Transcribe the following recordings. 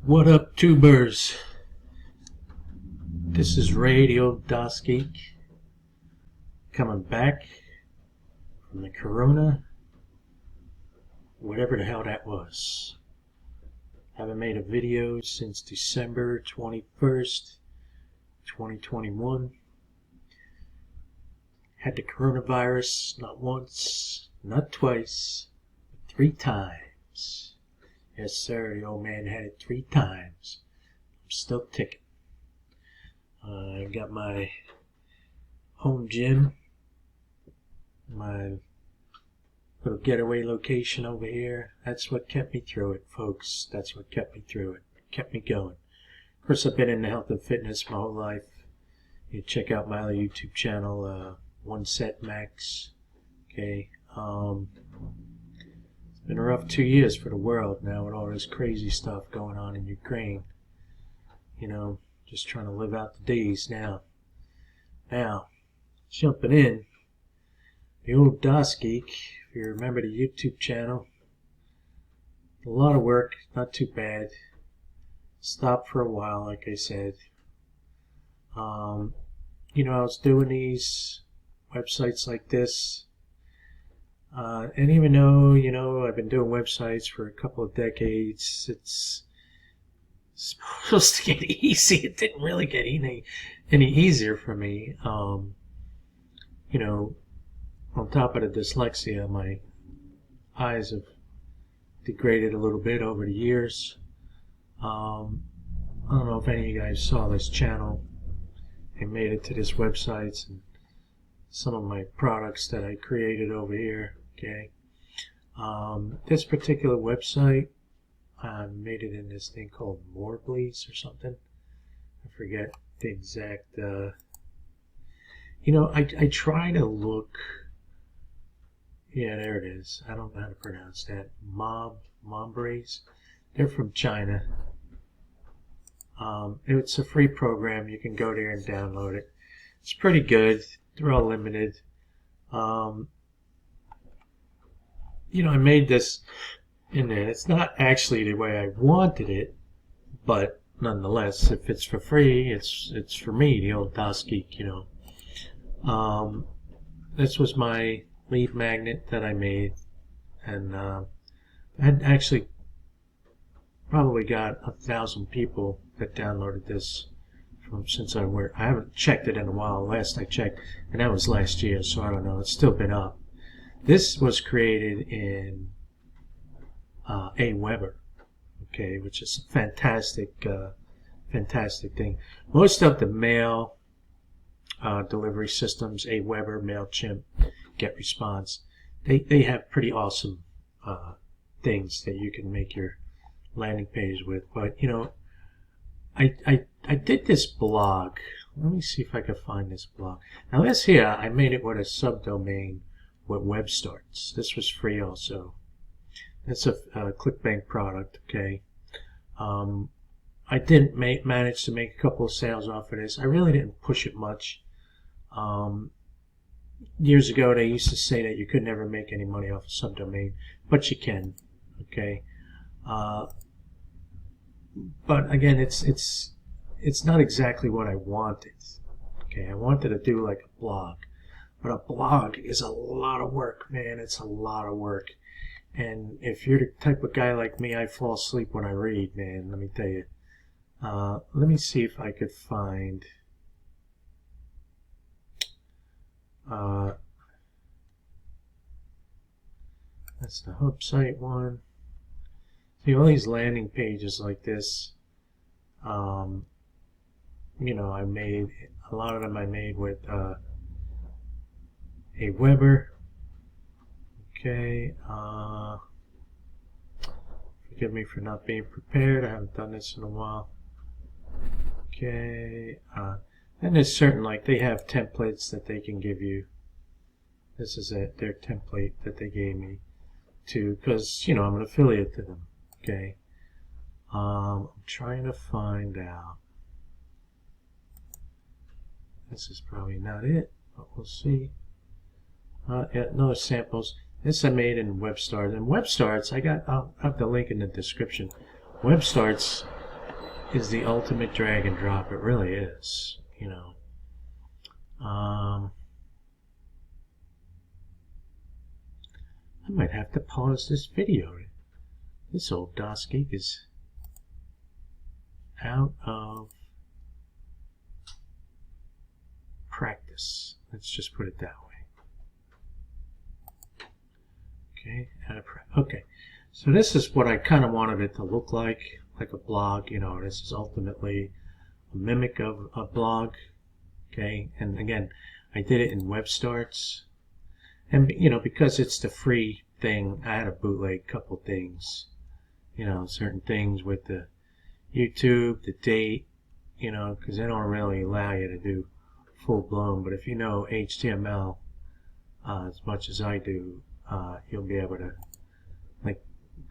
What up, tubers? This is Radio Geek coming back from the Corona, whatever the hell that was. Haven't made a video since December 21st, 2021. Had the coronavirus not once, not twice, but 3 times. Yes, sir, the old man had it 3 times. I'm still ticking. I got my home gym, my little getaway location over here. That's what kept me through it, folks. That's what kept me through it. Kept me going. Of course, I've been into health and fitness my whole life. You check out my other YouTube channel, One Set Max. Okay. It's been a rough 2 years for the world now with all this crazy stuff going on in Ukraine. You know, just trying to live out the days now. Now, jumping in, the old Geek, if you remember the YouTube channel, a lot of work, not too bad. Stopped for a while, like I said. You know, I was doing these websites like this. And even though, you know, I've been doing websites for a couple of decades, it's supposed to get easy. It didn't really get any easier for me. You know, on top of the dyslexia, my eyes have degraded a little bit over the years. I don't know if any of you guys saw this channel and made it to this website and some of my products that I created over here. Okay, this particular website, I made it in this thing called Morbleys or something. I forget the exact. You know, I try to look. Yeah, there it is. I don't know how to pronounce that. Morbleys. They're from China. It's a free program. You can go there and download it. It's pretty good. They're all limited. You know, I made this in there. It's not actually the way I wanted it, but nonetheless, if it's for free, it's for me, the old Geek, you know. This was my lead magnet that I made, and I had actually probably got 1,000 people that downloaded this since I haven't checked it in a while. Last I checked, and that was last year, so I don't know. It's still been up. This was created in Aweber, okay, which is a fantastic thing. Most of the mail delivery systems, Aweber, MailChimp, GetResponse, they have pretty awesome things that you can make your landing page with. But you know, I did this blog. Let me see if I can find this blog. Now this here, I made it with a subdomain with web starts. This was free also. It's a ClickBank product, okay. I didn't manage to make a couple of sales off of this. I really didn't push it much. Years ago they used to say that you could never make any money off a subdomain, but you can, okay. But again, it's not exactly what I wanted. Okay, I wanted to do like a blog. But a blog is a lot of work, man. It's a lot of work. And if you're the type of guy like me, I fall asleep when I read, man. Let me tell you. Let me see if I could find... that's the website one. See, all these landing pages like this, you know, I made, a lot of them I made with... Aweber. Okay. Forgive me for not being prepared. I haven't done this in a while. Okay. And there's certain, like, they have templates that they can give you. This is it, their template that they gave me to, because, you know, I'm an affiliate to them. Okay. I'm trying to find out. This is probably not it, but we'll see. Yeah, no samples. This I made in WebStarts. And WebStarts, I'll have the link in the description. WebStarts is the ultimate drag and drop. It really is, you know. I might have to pause this video. This old DOS Geek is out of practice. Let's just put it that way. Okay, okay. So this is what I kind of wanted it to look like a blog. You know, this is ultimately a mimic of a blog. Okay, and again, I did it in Web Starts, and you know, because it's the free thing, I had to bootleg a couple things. You know, certain things with the YouTube, the date. You know, because they don't really allow you to do full blown. But if you know HTML as much as I do, you'll be able to like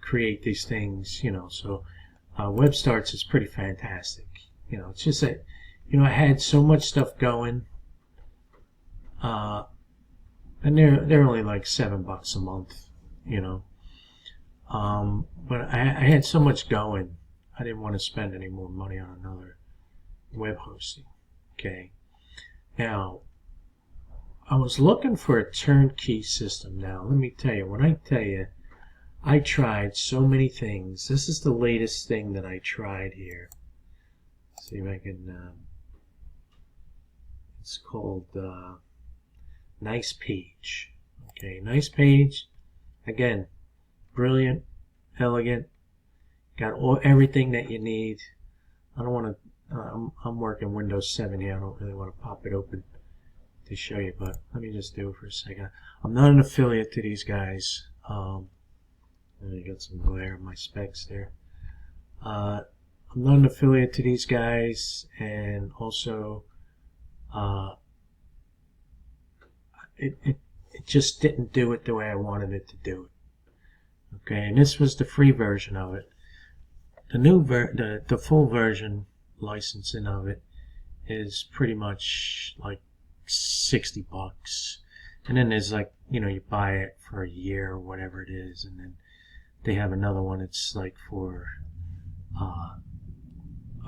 create these things, you know. So Web Starts is pretty fantastic. You know, it's just that, you know, I had so much stuff going, and they're only like $7 a month, you know. But I had so much going, I didn't want to spend any more money on another web hosting. Okay. Now, I was looking for a turnkey system. Now, let me tell you, when I tell you, I tried so many things. This is the latest thing that I tried here. Let's see if I can, it's called Nice Page. Okay, Nice Page. Again, brilliant, elegant, got everything that you need. I don't want to, I'm working Windows 7 here. I don't really want to pop it open to show you, but let me just do it for a second. I'm not an affiliate to these guys. I got some glare on my specs there. I'm not an affiliate to these guys, and also it just didn't do it the way I wanted it to do it. Okay, and this was the free version of it. The new the full version licensing of it is pretty much like $60, and then there's like, you know, you buy it for a year or whatever it is, and then they have another one. It's like for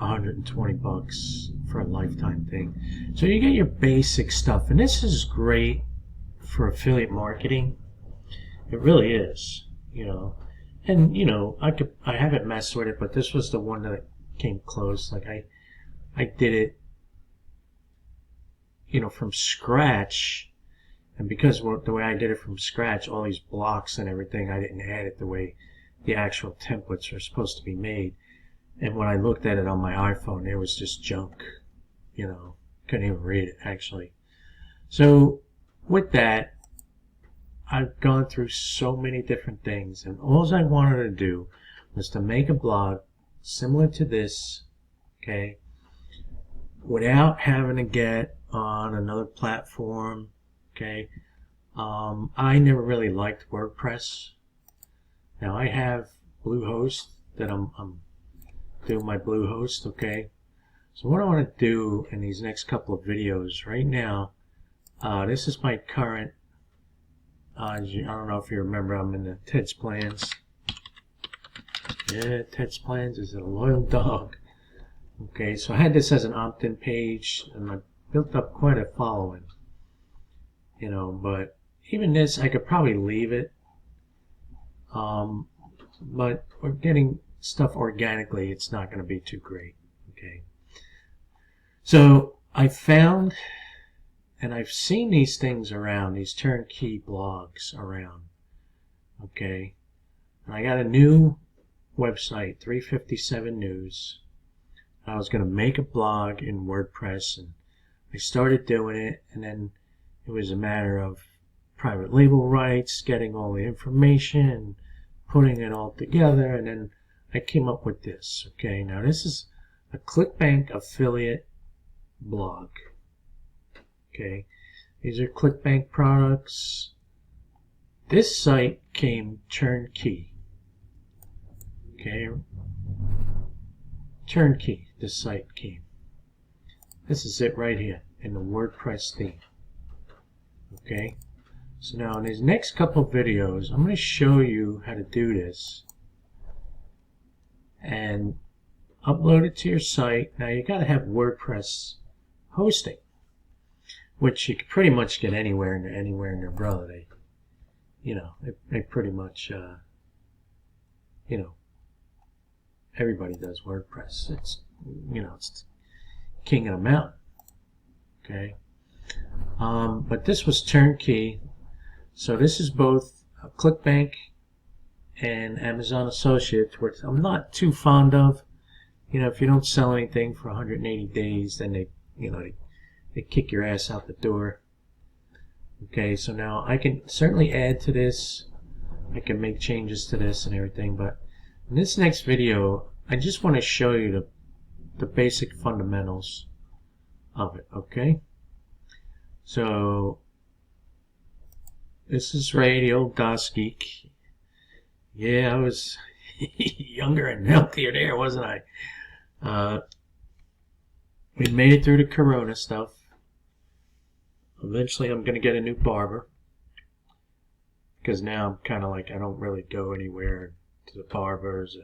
$120 for a lifetime thing. So you get your basic stuff, and this is great for affiliate marketing. It really is, you know. And you know, I haven't messed with it, but this was the one that came close. Like I did it, you know, from scratch, and because the way I did it from scratch, all these blocks and everything, I didn't add it the way the actual templates are supposed to be made. And when I looked at it on my iPhone, it was just junk, you know, couldn't even read it actually. So with that, I've gone through so many different things, and all I wanted to do was to make a blog similar to this, okay, without having to get on another platform, okay. I never really liked WordPress. Now I have Bluehost that I'm doing my Bluehost, okay. So what I want to do in these next couple of videos right now, this is my current, I don't know if you remember, I'm in the Ted's Plans. Yeah, Ted's Plans is a loyal dog. Okay, so I had this as an opt-in page, and I built up quite a following, you know, but even this, I could probably leave it, but we're getting stuff organically. It's not going to be too great, okay. So I found, and I've seen these things around, these turnkey blogs around, okay, and I got a new website, 357 News. I was going to make a blog in WordPress, and I started doing it, and then it was a matter of private label rights, getting all the information, putting it all together, and then I came up with this. Okay, now this is a ClickBank affiliate blog. Okay, these are ClickBank products. This site came turnkey. Okay, turnkey, this site came. This is it right here in the WordPress theme. Okay, so now in these next couple of videos, I'm going to show you how to do this, and upload it to your site. Now you got to have WordPress hosting, which you can pretty much get anywhere in their browser. They pretty much everybody does WordPress. It's it's king of the mountain. Okay, but this was turnkey. So this is both ClickBank and Amazon Associates, which I'm not too fond of. If you don't sell anything for 180 days, then they kick your ass out the door. Okay, so now I can certainly add to this. I can make changes to this and everything, but in this next video, I just want to show you the basic fundamentals of it. Okay, so this is Ray, the old DOS geek. Yeah, I was younger and healthier there, wasn't I? We made it through the Corona stuff. Eventually, I'm going to get a new barber, because now I'm kind of like, I don't really go anywhere to the barbers.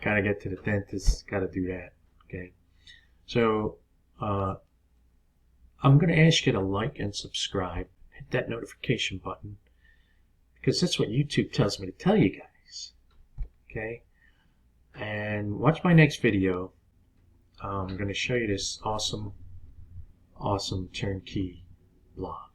Kind of get to the dentist, got to do that. Okay, so I'm going to ask you to like and subscribe. Hit that notification button, because that's what YouTube tells me to tell you guys. Okay, and watch my next video. I'm going to show you this awesome turnkey blog.